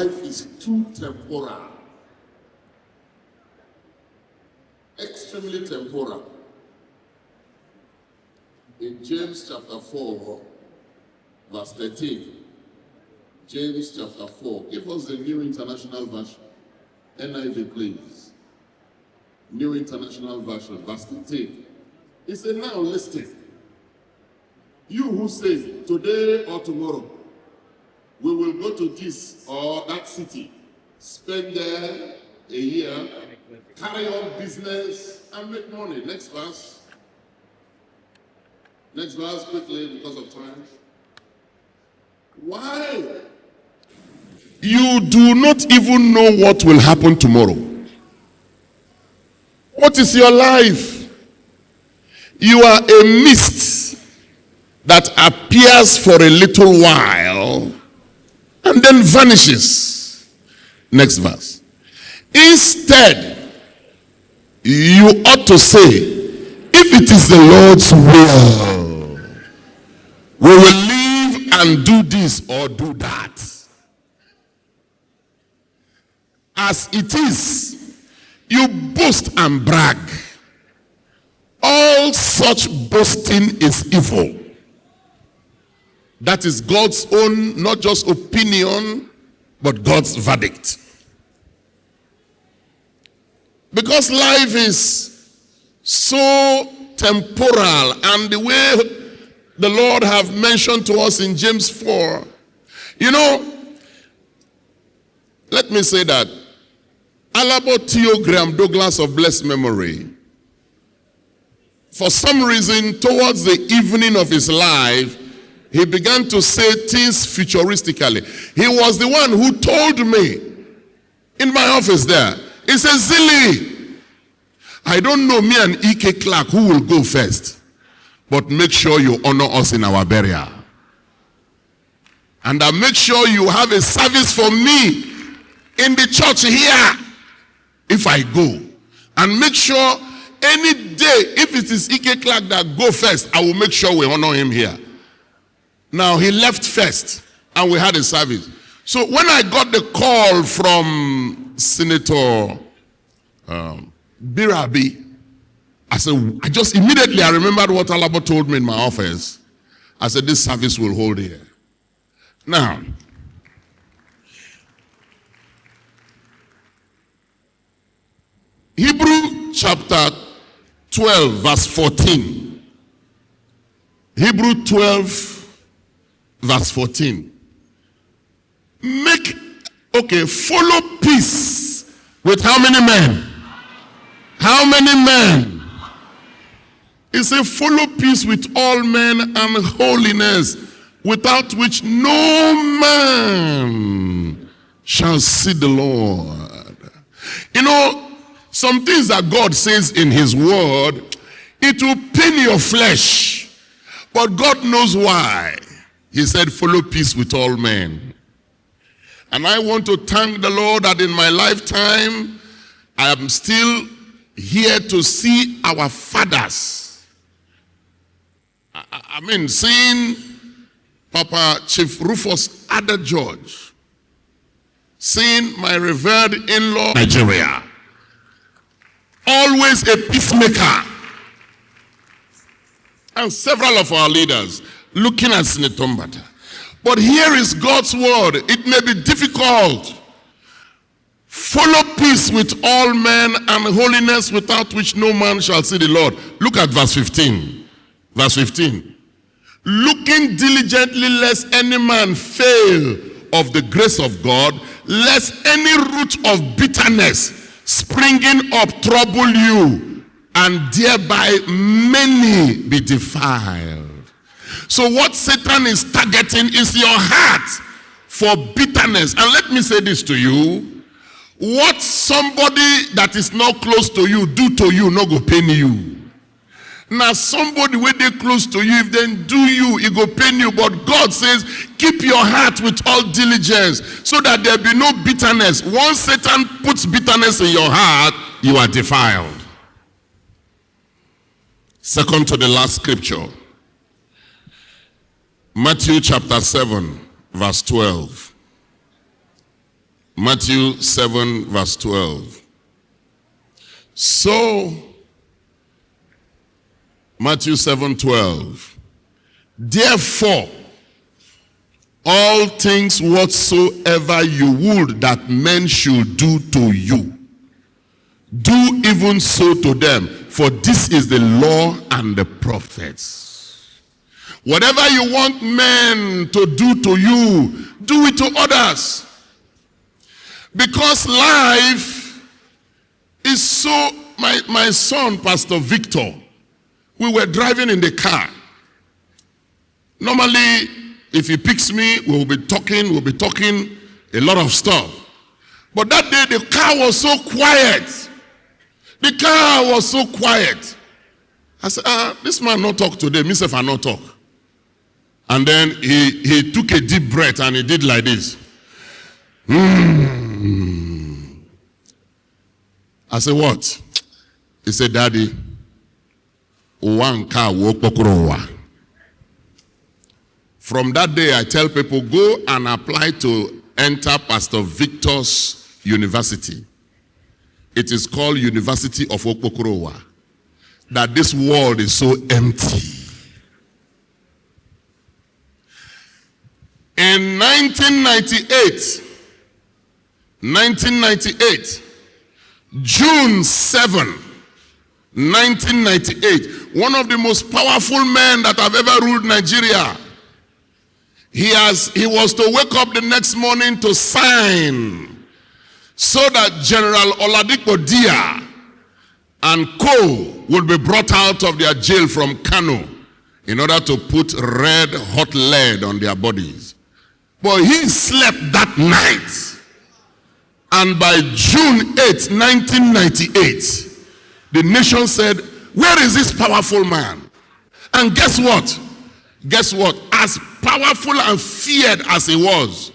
life is too temporal. Extremely temporal. In James chapter 4, verse 13. James chapter 4. Give us the New International Version. NIV, please. New International Version, verse 13. He said, now listen. You who say, today or tomorrow, we will go to this or that city, spend there a year, carry on business, and make money. Next verse. Next verse, quickly, because of time. Why? You do not even know what will happen tomorrow. What is your life? You are a mist that appears for a little while and then vanishes. Next verse. Instead, you ought to say, if it is the Lord's will, we will live and do this or do that. As it is, you boast and brag. All such boasting is evil. That is God's own, not just opinion, but God's verdict. Because life is so temporal, and the way the Lord have mentioned to us in James 4, you know, let me say that Alabo Theo Graham Douglas of blessed memory, for some reason, towards the evening of his life, he began to say things futuristically. He was the one who told me in my office there, he says, Zilly, I don't know me and E.K. Clark who will go first, but make sure you honor us in our burial. And make sure you have a service for me in the church here if I go. And make sure any day, if it is E.K. Clark that go first, I will make sure we honor him here. Now, he left first, and we had a service. So when I got the call from Senator Birabi, I said, I remembered what Alabo told me in my office. I said, this service will hold here. Now, Hebrew chapter 12, verse 14. Hebrew 12, verse 14. Follow peace with how many men? How many men? It says, follow peace with all men and holiness, without which no man shall see the Lord. You know, some things that God says in his word, it will pain your flesh. But God knows why. He said, follow peace with all men. And I want to thank the Lord that in my lifetime, I am still here to see our fathers. I mean, seeing Papa Chief Rufus Ada George, seeing my revered in-law, Nigeria, always a peacemaker, and several of our leaders looking at Senator Mbata. But here is God's word. It may be difficult. Follow peace with all men and holiness, without which no man shall see the Lord. Look at verse 15. Verse 15. Looking diligently lest any man fail of the grace of God, lest any root of bitterness springing up trouble you, and thereby many be defiled. So what Satan is targeting is your heart for bitterness. And let me say this to you. What somebody that is not close to you do to you, not go pain you. Now somebody when they close to you, if they do you, it go pain you. But God says, keep your heart with all diligence, so that there be no bitterness. Once Satan puts bitterness in your heart, you are defiled. Second to the last scripture. Matthew chapter 7, verse 12. Matthew 7 verse 12. So, Matthew 7:12. Therefore, all things whatsoever you would that men should do to you, do even so to them, for this is the law and the prophets. Whatever you want men to do to you, do it to others. Because life is so, my son, Pastor Victor, we were driving in the car. Normally, if he picks me, we'll be talking a lot of stuff. But that day, the car was so quiet. The car was so quiet. I said, this man not talk today, myself I not talk. And then he took a deep breath and he did like this. I said, what? He said, Daddy, one car walk pokorowa. From that day, I tell people, go and apply to enter Pastor Victor's university. It is called University of Okpokorowa. That this world is so empty. In 1998, June 7, 1998, one of the most powerful men that have ever ruled Nigeria, he was to wake up the next morning to sign so that General Oladipo Dia and co would be brought out of their jail from Kanu in order to put red hot lead on their bodies. But he slept that night. And by June 8, 1998, the nation said, where is this powerful man? And guess what? Guess what? As powerful and feared as he was,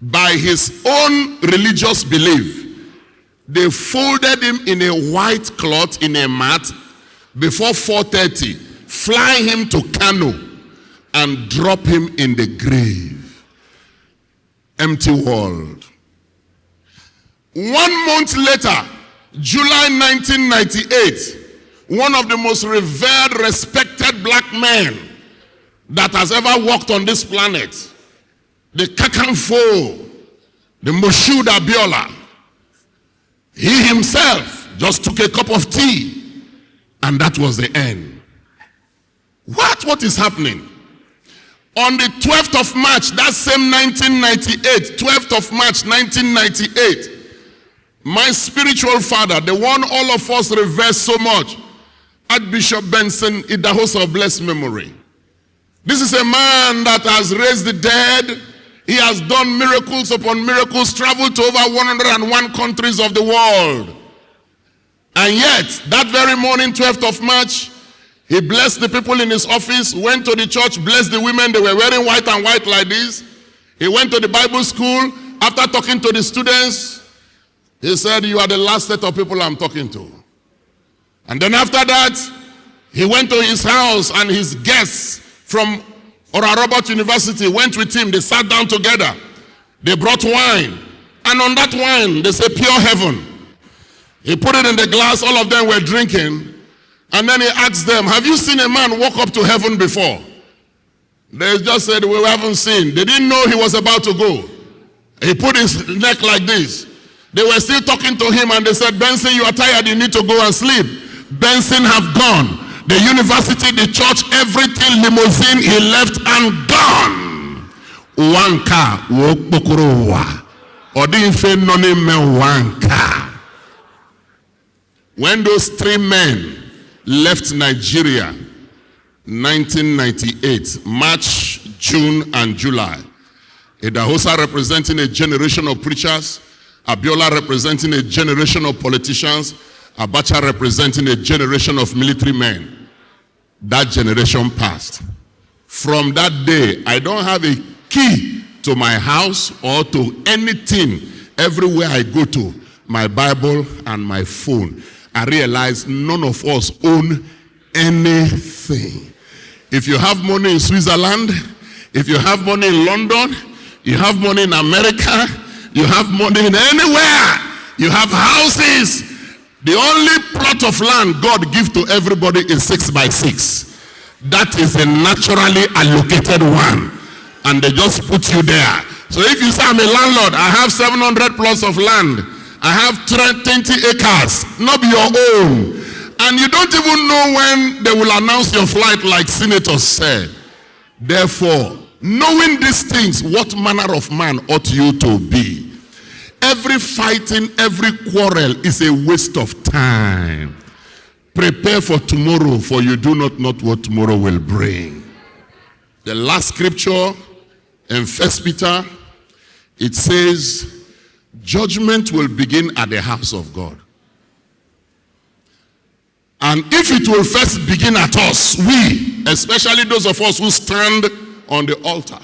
by his own religious belief, they folded him in a white cloth, in a mat, before 4:30, fly him to Kano, and drop him in the grave. Empty world. 1 month later, July 1998, one of the most revered, respected black men that has ever walked on this planet, the Kakanfo, the Moshood Abiola, he himself just took a cup of tea, and that was the end. What is happening? On the 12th of March, that same 1998, 12th of March 1998, my spiritual father, the one all of us revere so much, Archbishop Benson Idahosa of blessed memory. This is a man that has raised the dead. He has done miracles upon miracles, traveled to over 101 countries of the world. And yet, that very morning, 12th of March, he blessed the people in his office, went to the church, blessed the women. They were wearing white and white like this. He went to the Bible school. After talking to the students, he said, you are the last set of people I'm talking to. And then after that, he went to his house, and his guests from Ora Robert University went with him. They sat down together. They brought wine. And on that wine, they say pure heaven. He put it in the glass. All of them were drinking. And then he asked them, have you seen a man walk up to heaven before? They just said, we haven't seen. They didn't know he was about to go. He put his neck like this. They were still talking to him, and they said, Benson, you are tired. You need to go and sleep. Benson have gone. The university, the church, everything, limousine, he left and gone. One car, one car. When those three men left Nigeria, 1998, March, June, and July, Idahosa representing a generation of preachers, Abiola representing a generation of politicians, Abacha representing a generation of military men. That generation passed. From that day, I don't have a key to my house or to anything. Everywhere I go to, my Bible and my phone, I realize none of us own anything. If you have money in Switzerland, if you have money in London, you have money in America, You have money anywhere. You have houses. The only plot of land God gives to everybody is 6 by 6. That is a naturally allocated one. And they just put you there. So if you say, I'm a landlord, I have 700 plots of land. I have 20 acres, not your own. And you don't even know when they will announce your flight, like senators said. Therefore, knowing these things, what manner of man ought you to be? Every fighting, every quarrel is a waste of time. Prepare for tomorrow, for you do not know what tomorrow will bring. The last scripture in 1 Peter, it says, judgment will begin at the house of God. And if it will first begin at us, we, especially those of us who stand on the altar,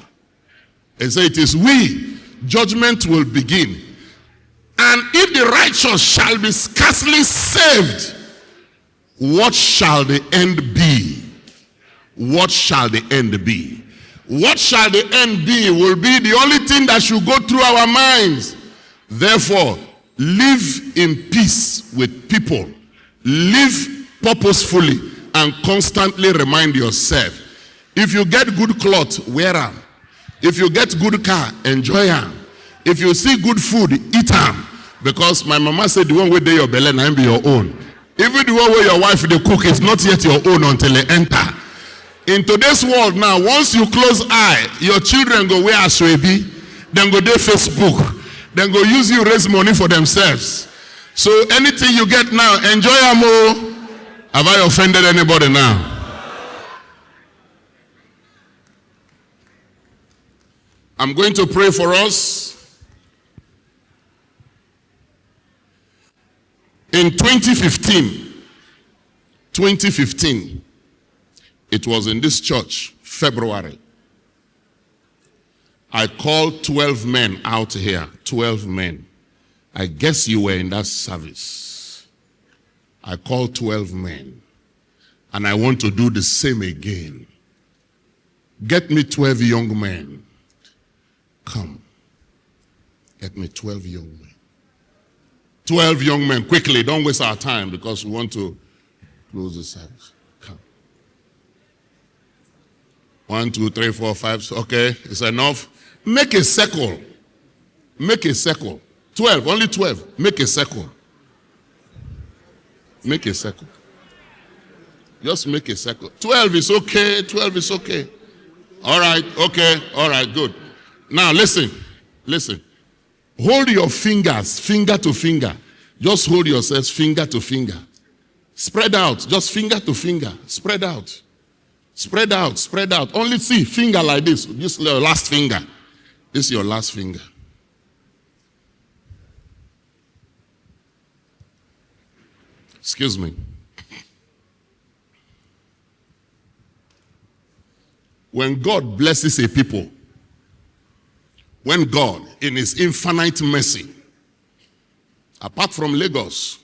and say it is we, judgment will begin. And if the righteous shall be scarcely saved, what shall the end be? What shall the end be? What shall the end be will be the only thing that should go through our minds. Therefore, live in peace with people. Live purposefully and constantly remind yourself. If you get good clothes, wear them. If you get good car, enjoy them. If you see good food, eat them. Because my mama said the one where they your belly now be your own. Even the one where your wife they cook is not yet your own until they enter. In today's world now, once you close eye, your children go wear Asue Ighodalo, then go do Facebook, then go use you raise money for themselves. So anything you get now, enjoy them all. Have I offended anybody now? I'm going to pray for us. In 2015, it was in this church, February. I called 12 men out here, 12 men. I guess you were in that service. I called 12 men, and I want to do the same again. Get me 12 young men. Come. Get me 12 young men. 12 young men, quickly, don't waste our time because we want to close the service. Come. 1, 2, 3, 4, 5, okay, it's enough. Make a circle. Make a circle. 12, only 12. Make a circle. Make a circle. Just make a circle. 12 is okay, 12 is okay. All right, okay, all right, good. Now listen, listen. Hold your fingers, finger to finger. Just hold yourselves finger to finger. Spread out, just finger to finger. Spread out. Spread out, spread out. Only see, finger like this. This is your last finger. This is your last finger. Excuse me. When God blesses a people, when God, in his infinite mercy, apart from Lagos,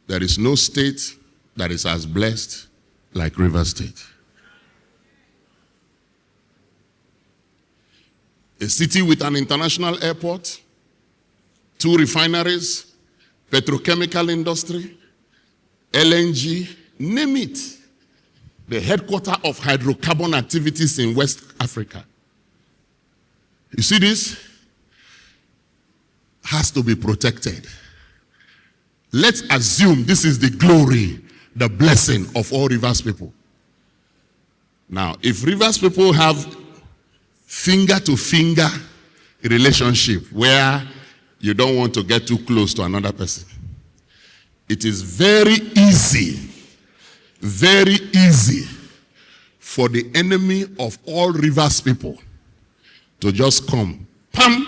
there is no state that is as blessed like Rivers State. A city with an international airport, 2 refineries, petrochemical industry, LNG, name it. The headquarters of hydrocarbon activities in West Africa. You see this? Has to be protected. Let's assume this is the glory, the blessing of all Rivers people. Now, if Rivers people have finger to finger relationship where you don't want to get too close to another person, it is very easy for the enemy of all Rivers people to just come, pam,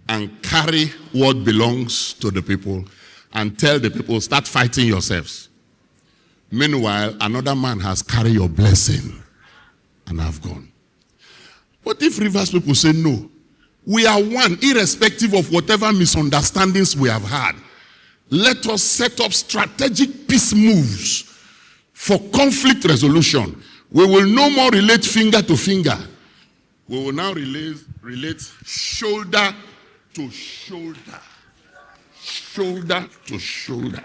and carry what belongs to the people and tell the people, start fighting yourselves. Meanwhile, another man has carried your blessing and have gone. But if Rivers people say no, we are one, irrespective of whatever misunderstandings we have had. Let us set up strategic peace moves for conflict resolution. We will no more relate finger to finger. We will now relate shoulder to shoulder. Shoulder to shoulder.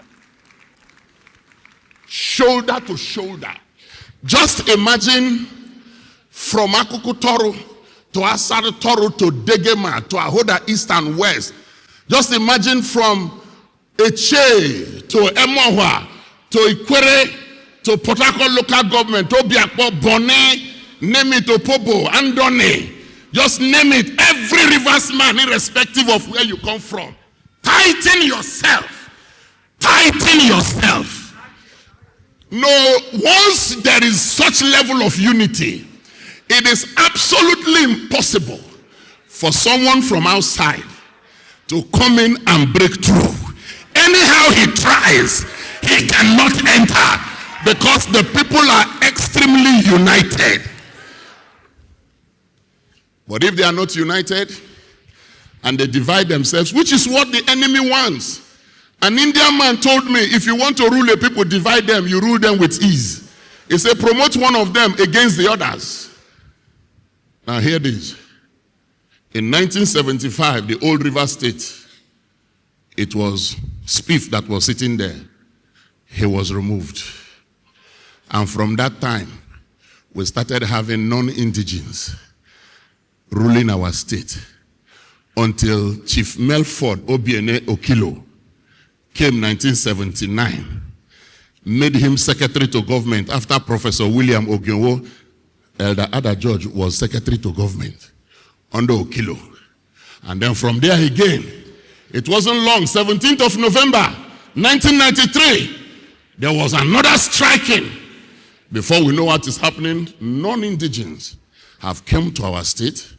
Shoulder to shoulder. Just imagine from Akuku Toro to Asari Toro to Degema to Ahoda East and West. Just imagine from Eche to Emohua to Ikwere to Port Harcourt local government, to Obiakpo, Borno, name it, Opobo, Andone. Just name it. Every rivers man, irrespective of where you come from. Tighten yourself. Tighten yourself. No, once there is such level of unity, it is absolutely impossible for someone from outside to come in and break through. Anyhow he tries, he cannot enter because the people are extremely united. But if they are not united and they divide themselves, which is what the enemy wants. An Indian man told me, if you want to rule a people, divide them, you rule them with ease. He said, promote one of them against the others. Now hear this. In 1975, the old River State, it was Spiff that was sitting there. He was removed. And from that time, we started having non-indigens ruling our state until Chief Melford Obiene Okilo came 1979, made him secretary to government after Professor William Ogenwo, Elder Ada George, was secretary to government under Okilo. And then from there again, it wasn't long, 17th of November, 1993, there was another striking. Before we know what is happening, non-indigens have come to our state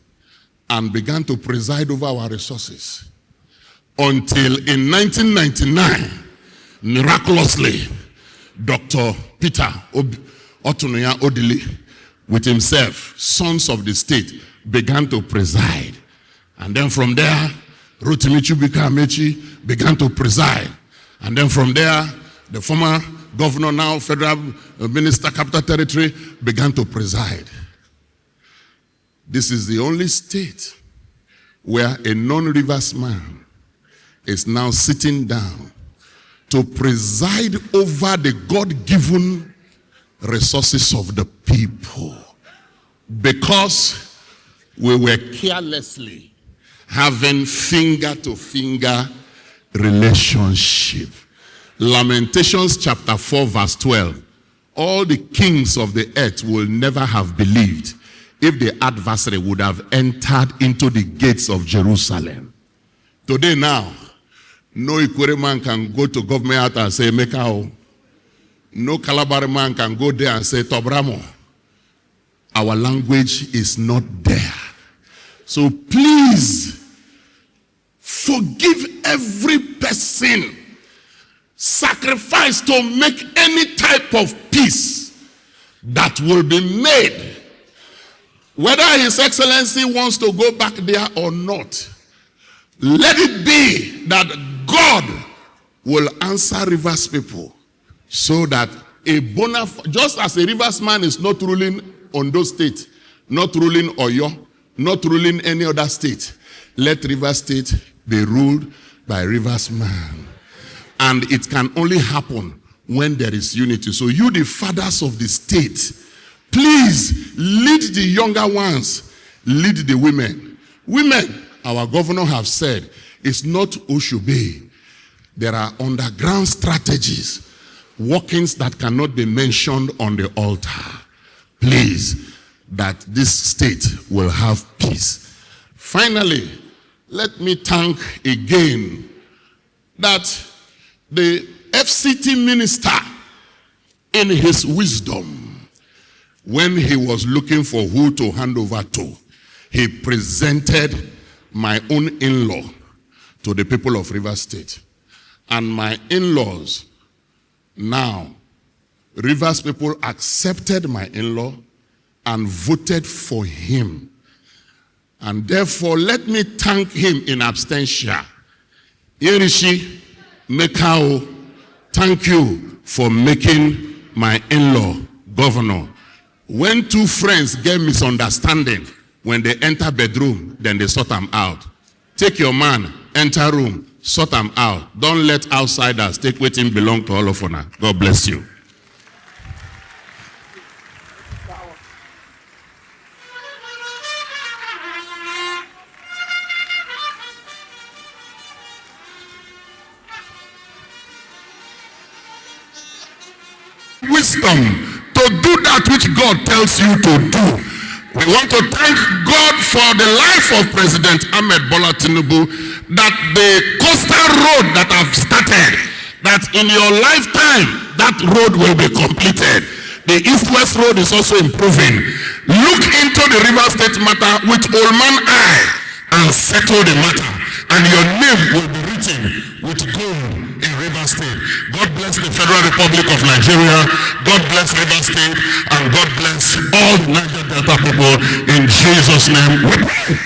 and began to preside over our resources. Until in 1999, miraculously, Dr. Peter Obi, Odili, with himself, sons of the state, began to preside. And then from there, Rotimi Chubika Amechi began to preside. And then from there, the former governor, now federal minister, capital territory, began to preside. This is the only state where a non-rivers man is now sitting down to preside over the God-given resources of the people, because we were carelessly having finger-to-finger relationship. Lamentations chapter 4 verse 12. All the kings of the earth will never have believed if the adversary would have entered into the gates of Jerusalem. Today now, no Ikwere man can go to government out and say, Mekao. No Calabar man can go there and say, Tobramo. Our language is not there. So please, forgive every person. Sacrifice to make any type of peace that will be made. Whether His Excellency wants to go back there or not, let it be that God will answer Rivers people so that just as a Rivers man is not ruling Ondo State, not ruling Oyo, not ruling any other state, let Rivers State be ruled by Rivers man. And it can only happen when there is unity. So you, the fathers of the state, please lead the younger ones, lead the women. Women, our governor have said, it's not Oshube. There are underground strategies, workings that cannot be mentioned on the altar. Please, that this state will have peace. Finally, let me thank again that the FCT minister, in his wisdom, when he was looking for who to hand over to, he presented my own in-law to the people of Rivers State. And my in-laws, now, Rivers people accepted my in-law and voted for him. And therefore, let me thank him in absentia. Irishi Mekao, thank you for making my in-law governor. When two friends get misunderstanding, when they enter bedroom, then they sort them out. take your man, enter room, sort them out. Don't let outsiders take wetin belong to all of una. God bless you. Wisdom to do that which God tells you to do. We want to thank God for the life of President TINUBU, that the coastal road that I've started, that in your lifetime, that road will be completed. The East-West road is also improving. Look into the River State matter with old man eye and settle the matter, and your name will be written with gold in River State. God bless the Federal Republic of Nigeria. God bless River State, and God bless all the Niger Delta people. In Jesus' name we pray.